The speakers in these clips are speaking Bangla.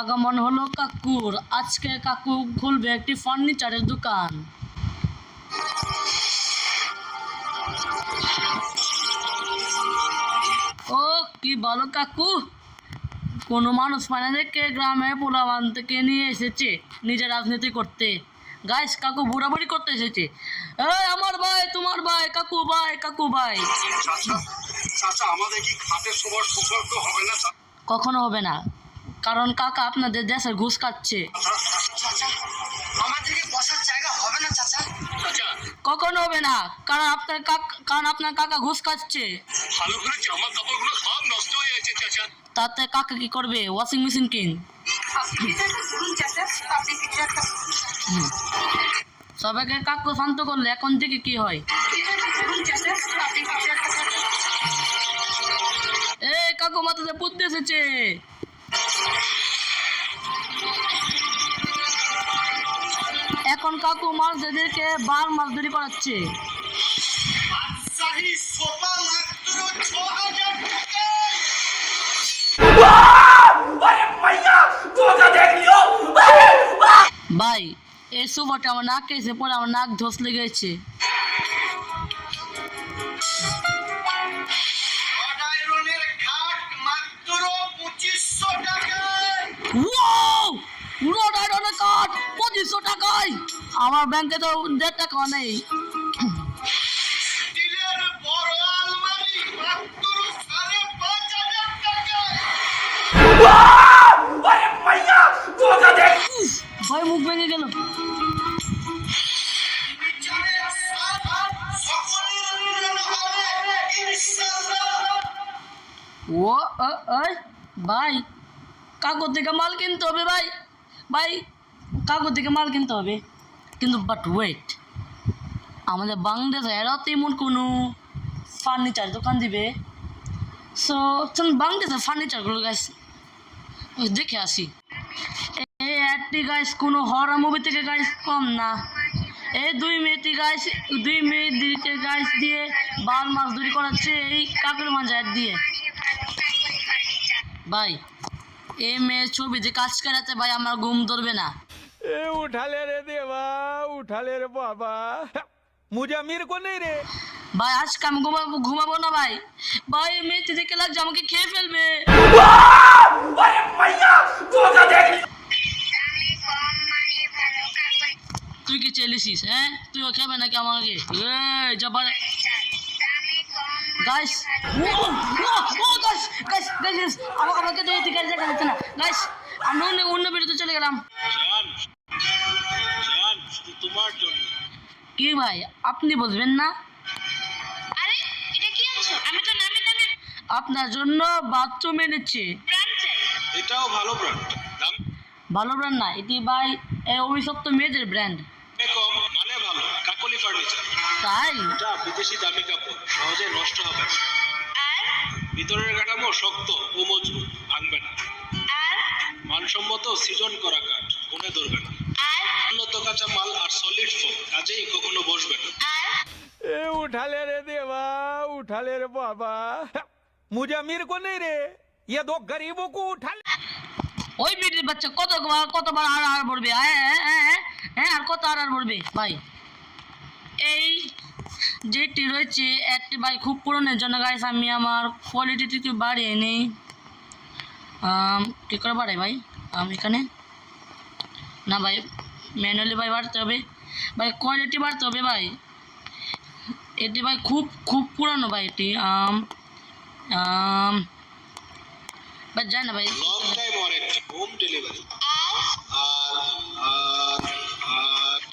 আগমন হলো কাকুর। আজকে কাকু খুলবে একটি ফার্নিচারের দোকান। ও কি বলো কাকু, কোনো মানুষ মানে দেখে গ্রামে পোলাবান থেকে নিয়ে এসেছে নিজের রাজনীতি করতে। গাইস কাকু বুড়াবুড়ি করতে এসেছে। এই আমার ভাই, তোমার ভাই, কাকু ভাই, কাকু ভাই। কখনো হবে না, কারণ কাকা আপনাদের দেশের ঘুষ খাচ্ছে। কখনো হবে না, কারণ আপনার কাকা ঘুষ খাচ্ছে। তাতে কাকা কি করবে? ওয়াশিং মেশিন কিন। সবাইকে কাকু শান্ত করলে এখন থেকে কি হয়? এই কাকু মাথাতে পুঁততে এসেছে। এখন কাকু মাছদেরকে বার মাছ ধরি করাচ্ছে। ভাই এই সুবাটা আমার নাকে এসে পরে আমার নাক ধস লেগেছে। আমার ব্যাংকে তো 1.5 টাকা নেই। ভাই মুখ ভেঙে গেল। ও ভাই কাগজ থেকে মাল কিনতে হবে। ভাই ভাই কাগজ থেকে মাল কিনতে হবে, কিন্তু বাট ওয়েট, আমাদের বাংলাদেশে এরাও তেমন কোনো ফার্নিচার দোকান দিবে। সো বাংলাদেশের ফার্নিচারগুলো গাইস দেখে আসি। এই একটি গাইস কোনো হরর মুভি থেকে গাইস কম না। এই দুই মেয়েদিকে গাইস দিয়ে বাল মাছ ধরি করাচ্ছে এই কাকুর মাঝে অ্যাড দিয়ে। ভাই এই মেয়ের ছবিতে কাজ করাতে ভাই আমার ঘুম ধরবে না। उठाले रे देवा, उठाले रे बाबा, मुझे अमीर को नहीं रे ভাই আজকে আমি ঘুমাবো না ভাই। ভাই মেয়েটি দেখে লাগছে আমাকে খেয়ে ফেলবে। তুই কি চেলিসিস? হ্যাঁ তুইও খেবে নাকি আমাকে? গাইস আমাকে তো দেখা যাচ্ছে না গাইস। আমরা অন্য ভিডিওতে চলে গেলাম। কি ভাই আপনি বুঝবেন না? আপনার জন্য বাথরুম এনেছে। এটাও ভালো ব্র্যান্ড, দাম ভালো ব্র্যান্ড না, এটি ভাই অভিশপ্ত মেয়েদের ব্র্যান্ড। কম মানে ভালো। কাকলি ফার্নিচার, তাই এটা বিদেশি দামি কাপড়, সহজে নষ্ট হবে না। ভিতরের কাঠামো শক্ত ও মজবুত, ভাঙবে না। মানসম্মত সৃজন করা কাঠ, কোণে ধরবে না। উন্নত কাঁচা মাল আর সলিড ফোম, কাজেই কখনো বসবে না। उठाले रे देवा, उठाले रे बाबा, मुझे अमीर को नहीं रे, ये दो गरीबों को उठा ले। ওই বিটির বাচ্চা কতবার আর বলবে? হ্যাঁ আর কত আর বলবে? ভাই এই যেটি রয়েছে একটি ভাই খুব পুরনের জন্য গাইস আমি আমার কোয়ালিটিটি বাড়িয়ে নেই। কী করে বাড়াই ভাই? এখানে না ভাই, ম্যানুয়ালি ভাই বাড়তে হবে ভাই, কোয়ালিটি বাড়তে হবে ভাই। এটি ভাই খুব পুরানো ভাই এটি। ভাই যায় না ভাই। Long time warranty, home delivery.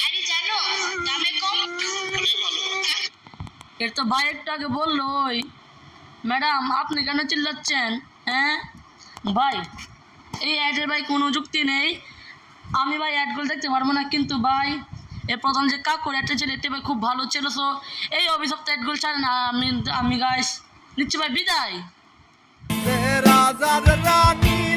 আরে জানো দামে কম অনেক ভালো। এর তো ভাই একটু আগে বললো ম্যাডাম আপনি কেন চিল্লাচ্ছেন? হ্যাঁ ভাই এই অ্যাডের ভাই কোনো যুক্তি নেই। আমি ভাই অ্যাডগুলো দেখতে পারবো না, কিন্তু ভাই এর প্রথম যে কাকুর অ্যাডটা ছিল এটি ভাই খুব ভালো ছিল। সো এই অভিশপ্ত অ্যাডগুলো ছাড়ে না। আমি গাইস নিচ্ছি ভাই বিদায়। राजा रानी